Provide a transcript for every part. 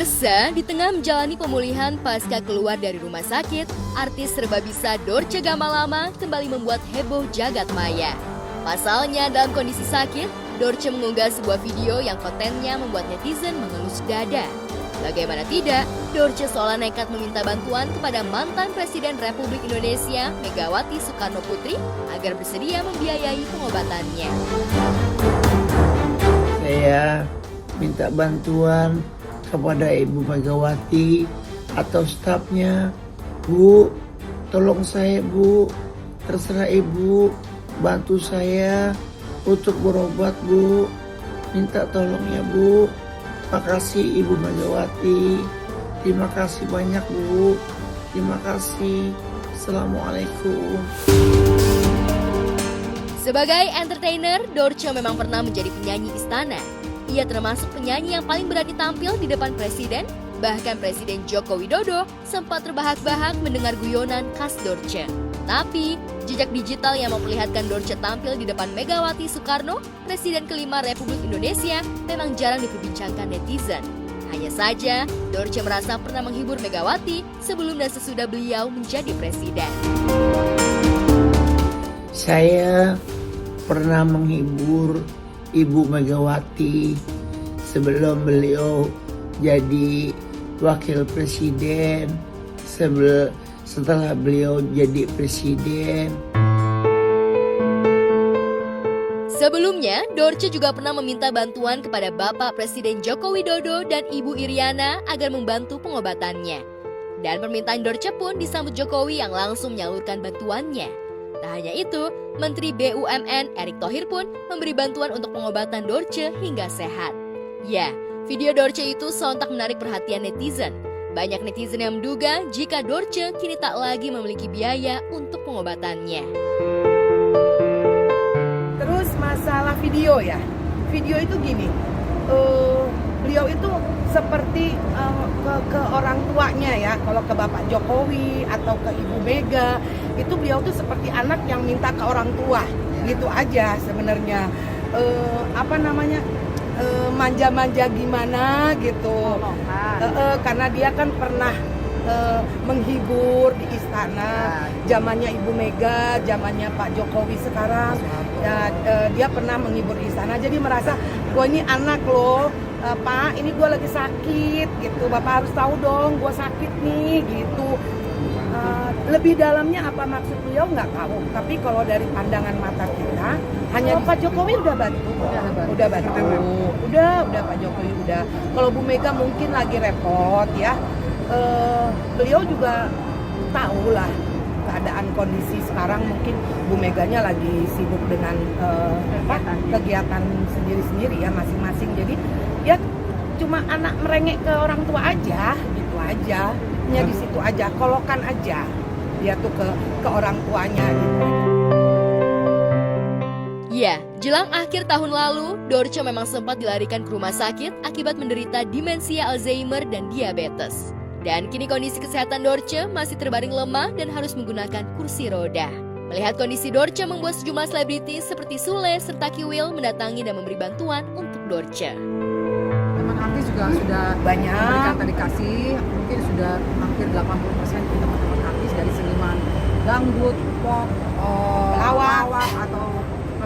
Pemirsa, di tengah menjalani pemulihan pasca keluar dari rumah sakit, artis serbabisa Dorce Gamalama kembali membuat heboh jagat maya. Pasalnya dalam kondisi sakit, Dorce mengunggah sebuah video yang kontennya membuat netizen mengelus dada. Bagaimana tidak, Dorce seolah nekat meminta bantuan kepada mantan Presiden Republik Indonesia, Megawati Soekarno Putri, agar bersedia membiayai pengobatannya. Saya minta bantuan kepada Ibu Megawati atau stafnya. Bu, tolong saya Bu, terserah Ibu, bantu saya untuk berobat Bu, minta tolong ya Bu. Makasih Ibu Megawati, terima kasih banyak Bu, terima kasih. Assalamualaikum. Sebagai entertainer, Dorce memang pernah menjadi penyanyi istana. Ia termasuk penyanyi yang paling berani tampil di depan presiden, bahkan Presiden Joko Widodo sempat terbahak-bahak mendengar guyonan khas Dorce. Tapi, jejak digital yang memperlihatkan Dorce tampil di depan Megawati Soekarno, Presiden kelima Republik Indonesia, memang jarang diperbincangkan netizen. Hanya saja, Dorce merasa pernah menghibur Megawati sebelum dan sesudah beliau menjadi presiden. Saya pernah menghibur Ibu Megawati sebelum beliau jadi wakil presiden, setelah beliau jadi presiden. Sebelumnya, Dorce juga pernah meminta bantuan kepada Bapak Presiden Joko Widodo dan Ibu Iriana agar membantu pengobatannya. Dan permintaan Dorce pun disambut Jokowi yang langsung menyalurkan bantuannya. Tak hanya itu, Menteri BUMN Erick Thohir pun memberi bantuan untuk pengobatan Dorce hingga sehat. Ya, video Dorce itu sontak menarik perhatian netizen. Banyak netizen yang menduga jika Dorce kini tak lagi memiliki biaya untuk pengobatannya. Terus masalah video ya, video itu gini, beliau itu seperti ke orang tuanya ya, kalau ke Bapak Jokowi atau ke Ibu Mega, itu beliau tuh seperti anak yang minta ke orang tua, gitu aja sebenarnya. Manja-manja gimana gitu, karena dia kan pernah menghibur di istana, zamannya Ibu Mega, zamannya Pak Jokowi sekarang, ya, dia pernah menghibur di istana, jadi merasa, wah ini anak loh, Pak, ini gue lagi sakit gitu, Bapak harus tahu dong, gue sakit nih gitu. Lebih dalamnya apa maksud beliau nggak tahu, tapi kalau dari pandangan mata kita, hanya Pak Jokowi udah bantu, udah Pak Jokowi udah. Kalau Bu Mega mungkin lagi repot ya, beliau juga tahu lah keadaan kondisi sekarang, mungkin Bu Meganya lagi sibuk dengan kegiatan sendiri-sendiri ya masing-masing, jadi ya cuma anak merengek ke orang tua aja, gitu aja. Nya di situ aja, kolokan aja dia tuh ke orang tuanya gitu. Ya, jelang akhir tahun lalu, Dorce memang sempat dilarikan ke rumah sakit akibat menderita demensia Alzheimer dan diabetes. Dan kini kondisi kesehatan Dorce masih terbaring lemah dan harus menggunakan kursi roda. Melihat kondisi Dorce membuat sejumlah selebritis seperti Sule serta Kiwil mendatangi dan memberi bantuan untuk Dorce. Teman artis juga sudah banyak memberikan tadi kasih, mungkin sudah hampir 80% teman-teman artis dari seniman dangdut, pop, lawak atau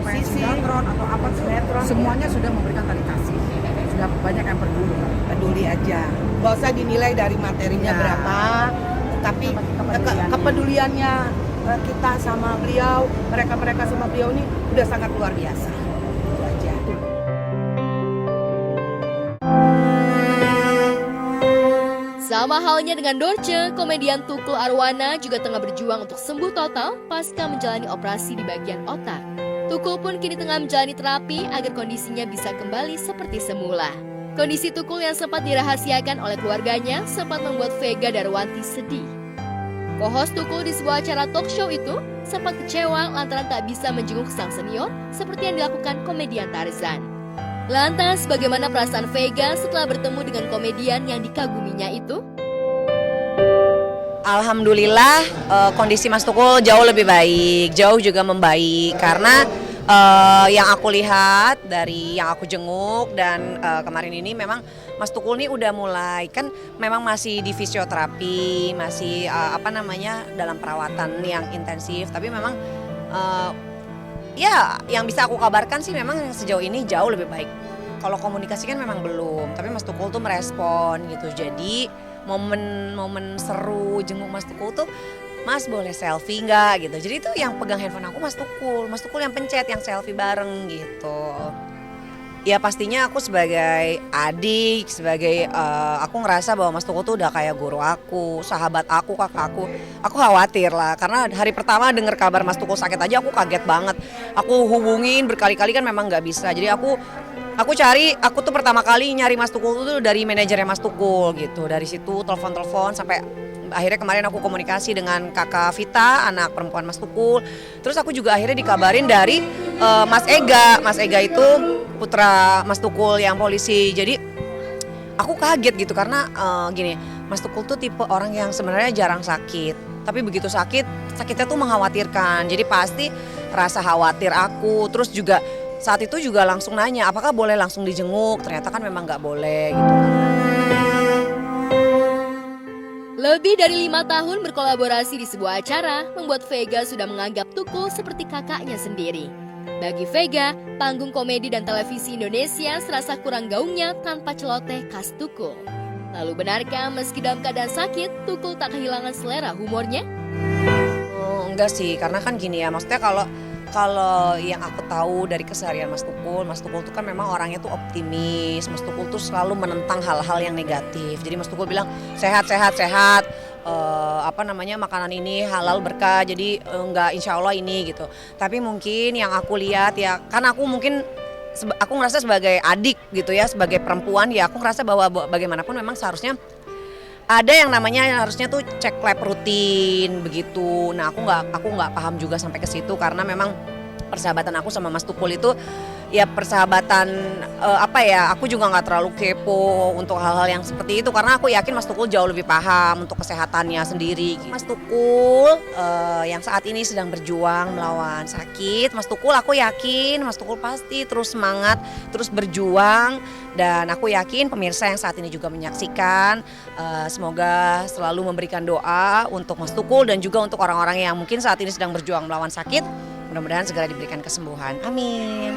sinetron atau apa, semuanya sudah memberikan tadi kasih. Sudah banyak yang peduli aja, gak usah dinilai dari materinya berapa, tapi kepeduliannya kita sama beliau, mereka sama beliau ini udah sangat luar biasa. Itu aja. Sama halnya dengan Dorce, komedian Tukul Arwana juga tengah berjuang untuk sembuh total pasca menjalani operasi di bagian otak. Tukul pun kini tengah menjalani terapi agar kondisinya bisa kembali seperti semula. Kondisi Tukul yang sempat dirahasiakan oleh keluarganya sempat membuat Vega Darwanti sedih. Co-host Tukul di sebuah acara talk show itu sempat kecewa lantaran tak bisa menjenguk sang senior seperti yang dilakukan komedian Tarzan. Lantas, bagaimana perasaan Vega setelah bertemu dengan komedian yang dikaguminya itu? Alhamdulillah kondisi Mas Tukul jauh lebih baik, jauh juga membaik karena Yang aku lihat dari yang aku jenguk dan kemarin ini memang Mas Tukul nih udah mulai, kan memang masih di fisioterapi, masih dalam perawatan yang intensif, tapi memang ya yang bisa aku kabarkan sih memang sejauh ini jauh lebih baik. Kalau komunikasi kan memang belum, tapi Mas Tukul tuh merespon gitu. Jadi momen seru jenguk Mas Tukul tuh, Mas boleh selfie nggak gitu. Jadi itu yang pegang handphone aku Mas Tukul yang pencet, yang selfie bareng gitu. Ya pastinya aku sebagai adik, aku ngerasa bahwa Mas Tukul tuh udah kayak guru aku, sahabat aku, kakak aku. Aku khawatir lah karena hari pertama dengar kabar Mas Tukul sakit aja aku kaget banget. Aku hubungin berkali-kali kan memang nggak bisa. Jadi aku tuh pertama kali nyari Mas Tukul tuh dari manajernya Mas Tukul gitu. Dari situ telepon sampai akhirnya kemarin aku komunikasi dengan kakak Vita, anak perempuan Mas Tukul. Terus aku juga akhirnya dikabarin dari Mas Ega. Mas Ega itu putra Mas Tukul yang polisi. Jadi aku kaget gitu karena gini, Mas Tukul tuh tipe orang yang sebenarnya jarang sakit. Tapi begitu sakitnya tuh mengkhawatirkan. Jadi pasti rasa khawatir aku. Terus juga saat itu juga langsung nanya apakah boleh langsung dijenguk. Ternyata kan memang nggak boleh gitu. Lebih dari 5 tahun berkolaborasi di sebuah acara membuat Vega sudah menganggap Tukul seperti kakaknya sendiri. Bagi Vega, panggung komedi dan televisi Indonesia serasa kurang gaungnya tanpa celoteh khas Tukul. Lalu benarkah meski dalam keadaan sakit, Tukul tak kehilangan selera humornya? Enggak sih, karena kan gini ya, maksudnya kalau yang aku tahu dari keseharian Mas Tukul tuh kan memang orangnya tuh optimis. Mas Tukul tuh selalu menentang hal-hal yang negatif. Jadi Mas Tukul bilang sehat. Makanan ini halal berkah. Jadi enggak, insya Allah ini gitu. Tapi mungkin yang aku lihat ya, kan aku ngerasa sebagai adik gitu ya, sebagai perempuan ya, aku ngerasa bahwa bagaimanapun memang seharusnya ada yang namanya harusnya tuh cek lab rutin begitu. Nah aku nggak paham juga sampai ke situ karena memang persahabatan aku sama Mas Tukul itu ya persahabatan aku juga nggak terlalu kepo untuk hal-hal yang seperti itu karena aku yakin Mas Tukul jauh lebih paham untuk kesehatannya sendiri. Mas Tukul yang saat ini sedang berjuang melawan sakit. Aku yakin Mas Tukul pasti terus semangat, terus berjuang. Dan aku yakin pemirsa yang saat ini juga menyaksikan, semoga selalu memberikan doa untuk Mas Tukul dan juga untuk orang-orang yang mungkin saat ini sedang berjuang melawan sakit. Mudah-mudahan segera diberikan kesembuhan. Amin.